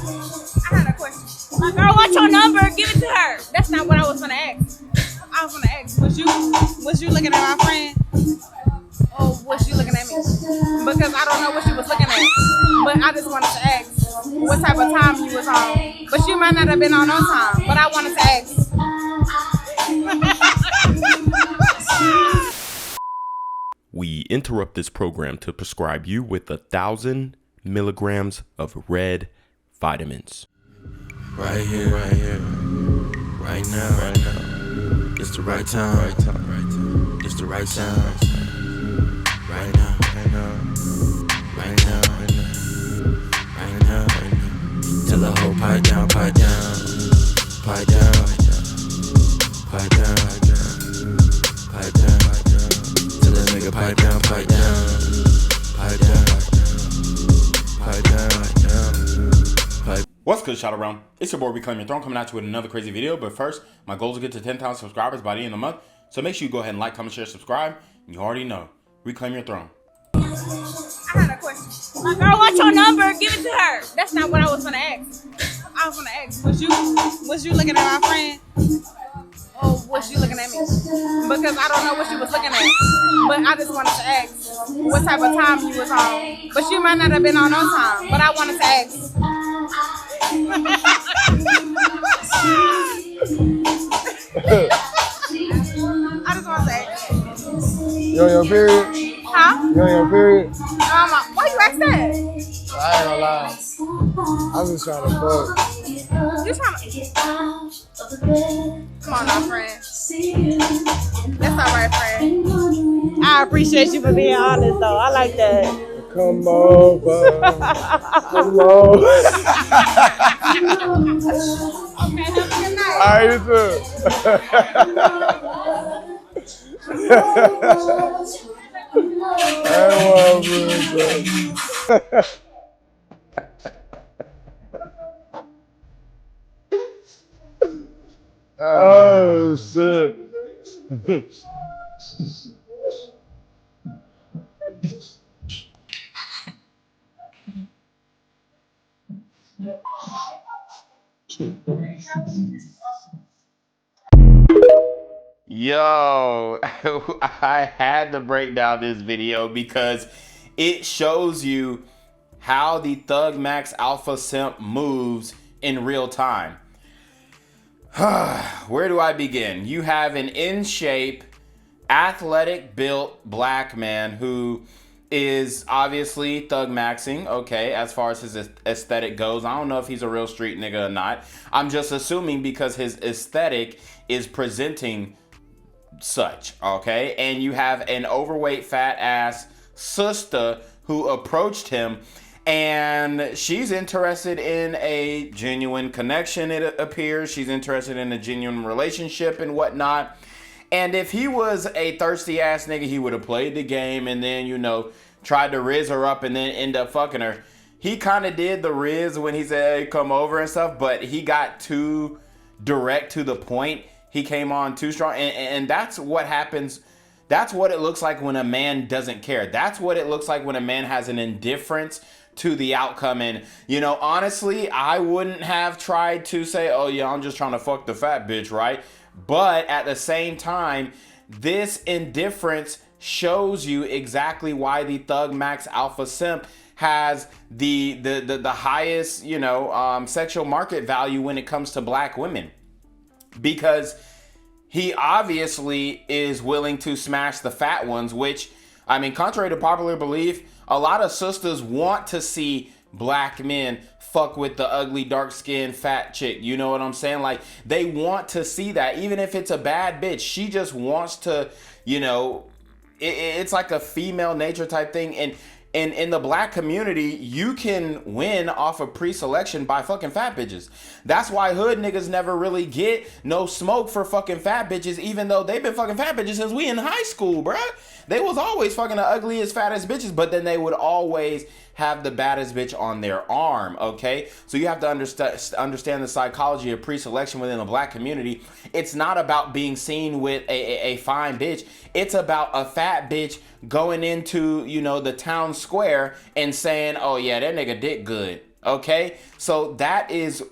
I had a question. My girl, what's your number? Give it to her. That's not what I was gonna ask. I was gonna ask, was you looking at my friend? Or was she looking at me? Because I don't know what she was looking at. But I just wanted to ask what type of time you was on. But she might not have been on time. But I wanted to ask. We interrupt this program to prescribe you with 1,000 milligrams of red vitamins. Right here, right now. It's the right time, It's the right sound. Right now. Tell the whole pipe down. Tell the nigga pipe down. What's good, shout around? It's your boy Reclaim Your Throne coming at you with another crazy video. But first, my goal is to get to 10,000 subscribers by the end of the month. So make sure you go ahead and like, comment, share, subscribe. And you already know, Reclaim Your Throne. I had a question. My girl, what's your number? Give it to her. That's not what I was gonna ask. I was gonna ask, was you looking at my friend? Or was she looking at me? Because I don't know what she was looking at. But I just wanted to ask what type of time you was on. But she might not have been on time. But I wanted to ask. I just want to ask. You on your period? Huh? You on your period? Why you ask that? I ain't gonna lie. I'm just trying to fuck. You trying to... Come on now, friend. That's all right, friend. I appreciate you for being honest, though. I like that. Come over. Come on. Okay, have a good night. All right, you too. Oh shit. Yo, I had to break down this video because it shows you how the Thug Max Alpha Simp moves in real time. Where do I begin? You have an in shape, athletic built black man who is obviously thug maxing, okay, as far as his aesthetic goes. I don't know if he's a real street nigga or not. I'm just assuming because his aesthetic is presenting such, okay? And you have an overweight fat ass sister who approached him, and she's interested in a genuine connection, it appears. She's interested in a genuine relationship and whatnot. And if he was a thirsty ass nigga, he would have played the game and then, you know, tried to rizz her up and then end up fucking her. He kind of did the rizz when he said, hey, come over and stuff, but he got too direct to the point. He came on too strong, and that's what happens. That's what it looks like when a man doesn't care. That's what it looks like when a man has an indifference to the outcome. And, you know, honestly, I wouldn't have tried to say, oh yeah, I'm just trying to fuck the fat bitch, right? But at the same time, this indifference shows you exactly why the Thug Max Alpha Simp has the highest, you know, sexual market value when it comes to black women. Because he obviously is willing to smash the fat ones, which, I mean, contrary to popular belief, a lot of sisters want to see black men fuck with the ugly, dark-skinned, fat chick. You know what I'm saying? Like, they want to see that. Even if it's a bad bitch, she just wants to, you know, it's like a female nature type thing. And in the black community, you can win off of pre-selection by fucking fat bitches. That's why hood niggas never really get no smoke for fucking fat bitches, even though they've been fucking fat bitches since we in high school, bruh. They was always fucking the ugliest, fattest bitches, but then they would always have the baddest bitch on their arm, okay? So you have to understand the psychology of pre-selection within the black community. It's not about being seen with a fine bitch. It's about a fat bitch going into, you know, the town square and saying, oh yeah, that nigga dick good. Okay, so that is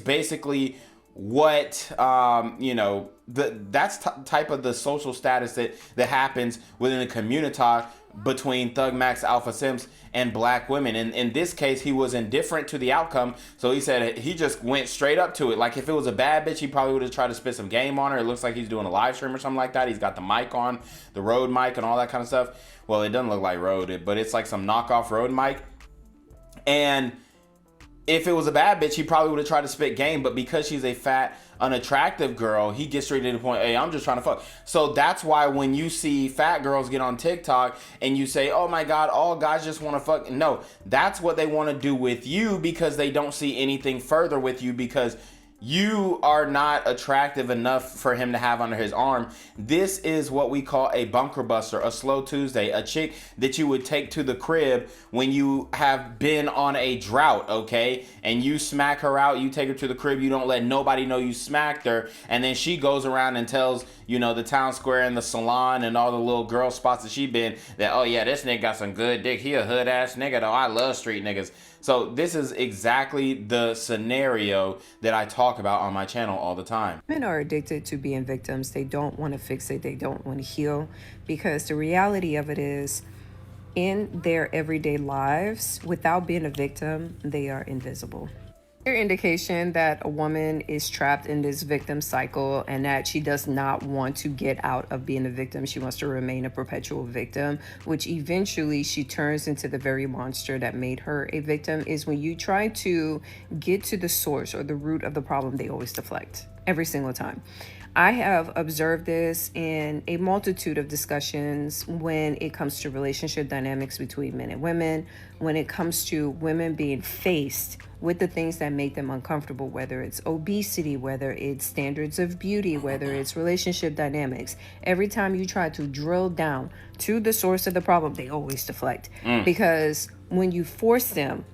basically what that's type of the social status that happens within the community between Thug Max, Alpha Simps, and black women. And in this case, he was indifferent to the outcome, so he said he just went straight up to it. Like if it was a bad bitch, he probably would have tried to spit some game on her. It looks like he's doing a live stream or something like that. He's got the mic on, the Rode mic, and all that kind of stuff. Well, it doesn't look like Rode, but it's like some knockoff Rode mic. And if it was a bad bitch, he probably would have tried to spit game, but because she's a fat, unattractive girl, he gets straight to the point, hey, I'm just trying to fuck. So that's why when you see fat girls get on TikTok and you say, oh my God, all guys just want to fuck. No, that's what they want to do with you because they don't see anything further with you because you are not attractive enough for him to have under his arm. This is what we call a bunker buster, a slow Tuesday, a chick that you would take to the crib when you have been on a drought, okay? And you smack her out, you take her to the crib, you don't let nobody know you smacked her, and then she goes around and tells, the town square and the salon and all the little girl spots that she been that, oh yeah, this nigga got some good dick. He a hood ass nigga though. I love street niggas. So this is exactly the scenario that I talk about on my channel all the time. Men are addicted to being victims. They don't want to fix it. They don't want to heal because the reality of it is in their everyday lives, without being a victim, they are invisible. Clear indication that a woman is trapped in this victim cycle and that she does not want to get out of being a victim. She wants to remain a perpetual victim, which eventually she turns into the very monster that made her a victim, is when you try to get to the source or the root of the problem, they always deflect every single time. I have observed this in a multitude of discussions when it comes to relationship dynamics between men and women, when it comes to women being faced with the things that make them uncomfortable, whether it's obesity, whether it's standards of beauty, whether it's relationship dynamics. Every time you try to drill down to the source of the problem, they always deflect. Because when you force them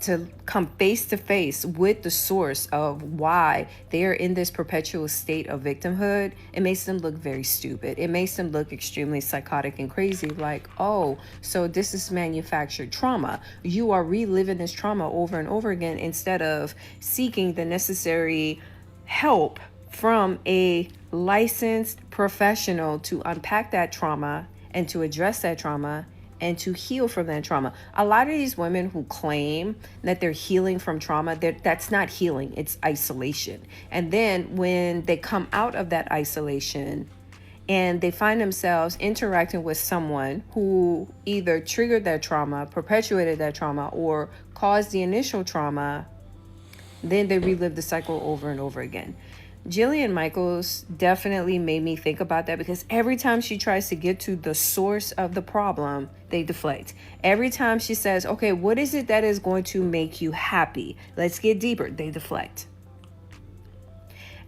to come face to face with the source of why they are in this perpetual state of victimhood, it makes them look very stupid. It makes them look extremely psychotic and crazy, like, oh, so this is manufactured trauma. You are reliving this trauma over and over again instead of seeking the necessary help from a licensed professional to unpack that trauma and to address that trauma and to heal from that trauma. A lot of these women who claim that they're healing from trauma, that's not healing, it's isolation. And then when they come out of that isolation and they find themselves interacting with someone who either triggered that trauma, perpetuated that trauma, or caused the initial trauma, then they relive the cycle over and over again. Jillian Michaels definitely made me think about that because every time she tries to get to the source of the problem, they deflect. Every time she says, okay, what is it that is going to make you happy? Let's get deeper. They deflect.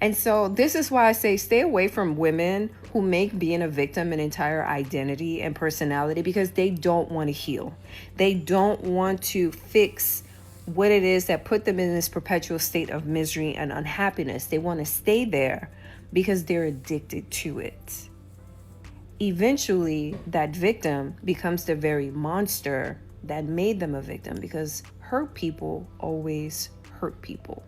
And so this is why I say stay away from women who make being a victim an entire identity and personality because they don't want to heal. They don't want to fix what it is that put them in this perpetual state of misery and unhappiness. They want to stay there because they're addicted to it. Eventually, that victim becomes the very monster that made them a victim because hurt people always hurt people.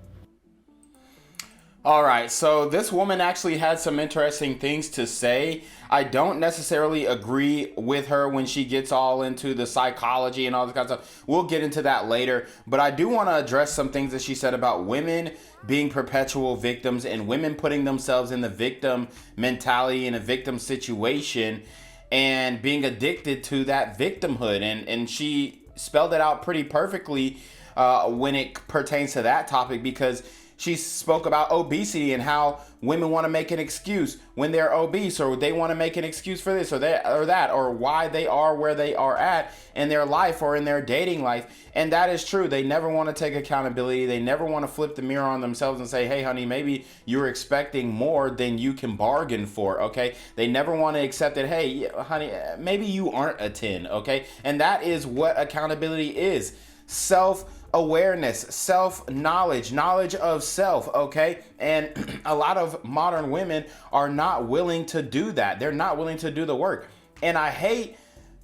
All right, so this woman actually had some interesting things to say. I don't necessarily agree with her when she gets all into the psychology and all this kind of stuff. We'll get into that later, but I do want to address some things that she said about women being perpetual victims and women putting themselves in the victim mentality in a victim situation and being addicted to that victimhood. And she spelled it out pretty perfectly when it pertains to that topic because she spoke about obesity and how women want to make an excuse when they're obese, or they want to make an excuse for this or that, or why they are where they are at in their life or in their dating life. And that is true. They never want to take accountability. They never want to flip the mirror on themselves and say, hey, honey, maybe you're expecting more than you can bargain for. Okay. They never want to accept that, hey, honey, maybe you aren't a 10. Okay. And that is what accountability is. Self-awareness, self-knowledge, knowledge of self, okay? And a lot of modern women are not willing to do that. They're not willing to do the work. And I hate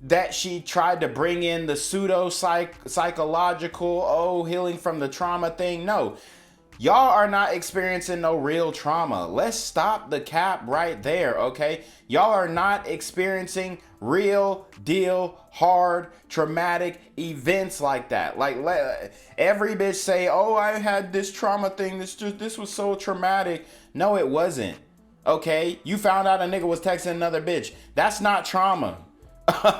that she tried to bring in the psychological, healing from the trauma thing. No, y'all are not experiencing no real trauma. Let's stop the cap right there, okay? Y'all are not experiencing real deal, hard, traumatic events like that. Like, every bitch say, oh, I had this trauma thing. This was so traumatic. No, it wasn't. Okay? You found out a nigga was texting another bitch. That's not trauma.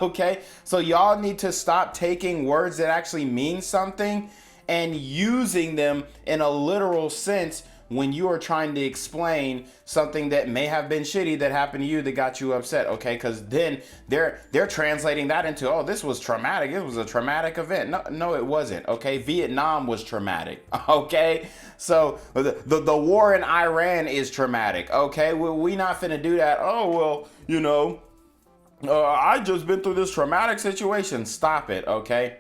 Okay? So y'all need to stop taking words that actually mean something and using them in a literal sense when you are trying to explain something that may have been shitty that happened to you that got you upset, okay? Because then they're translating that into, oh, this was traumatic. It was a traumatic event. No, it wasn't, okay? Vietnam was traumatic, okay? So the war in Iran is traumatic, okay? Well, we not finna do that. Oh, well, you know, I just been through this traumatic situation. Stop it, okay?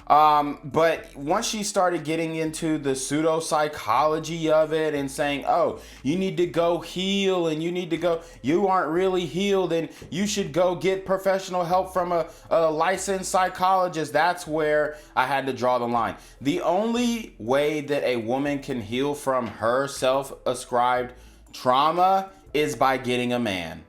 But once she started getting into the pseudo psychology of it and saying, oh, you need to go heal and you aren't really healed and you should go get professional help from a licensed psychologist. That's where I had to draw the line. The only way that a woman can heal from her self-ascribed trauma is by getting a man.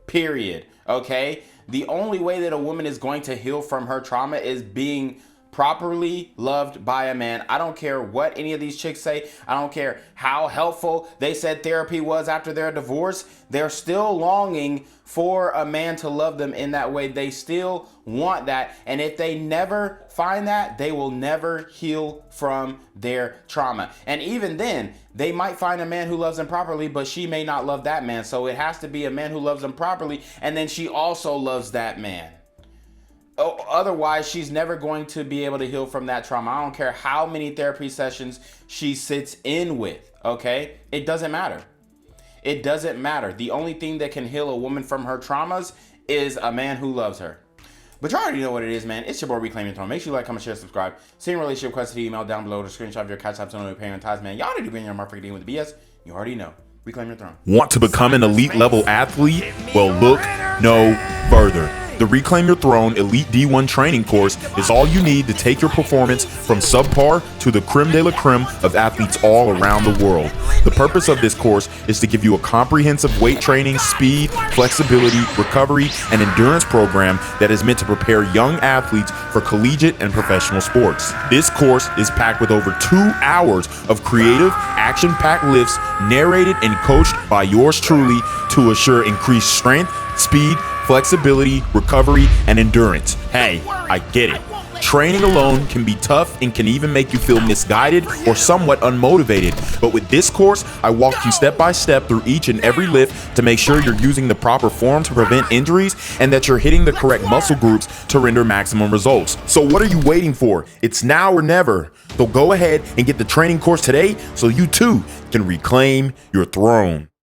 Period. Okay? The only way that a woman is going to heal from her trauma is being properly loved by a man. I don't care what any of these chicks say. I don't care how helpful they said therapy was after their divorce. They're still longing for a man to love them in that way. They still want that. And if they never find that, they will never heal from their trauma. And even then, they might find a man who loves them properly, but she may not love that man. So it has to be a man who loves them properly. And then she also loves that man. Otherwise, she's never going to be able to heal from that trauma. I don't care how many therapy sessions she sits in with, okay? It doesn't matter. It doesn't matter. The only thing that can heal a woman from her traumas is a man who loves her. But you already know what it is, man. It's your boy, Reclaim Your Throne. Make sure you like, comment, share, subscribe. Send relationship requests to the email down below. The screenshot of your CashApp to know payment ties, man. Y'all already been your motherfucking dealing with the BS. You already know. Reclaim Your Throne. Want to become an elite level athlete? Well, look no further. The Reclaim Your Throne Elite D1 training course is all you need to take your performance from subpar to the creme de la creme of athletes all around the world. The purpose of this course is to give you a comprehensive weight training, speed, flexibility, recovery, and endurance program that is meant to prepare young athletes for collegiate and professional sports. This course is packed with over 2 hours of creative, action-packed lifts narrated and coached by yours truly to assure increased strength, speed, flexibility, recovery, and endurance. Hey, I get it. Training alone can be tough and can even make you feel misguided or somewhat unmotivated. But with this course, I walk you step by step through each and every lift to make sure you're using the proper form to prevent injuries and that you're hitting the correct muscle groups to render maximum results. So what are you waiting for? It's now or never. So go ahead and get the training course today so you too can reclaim your throne.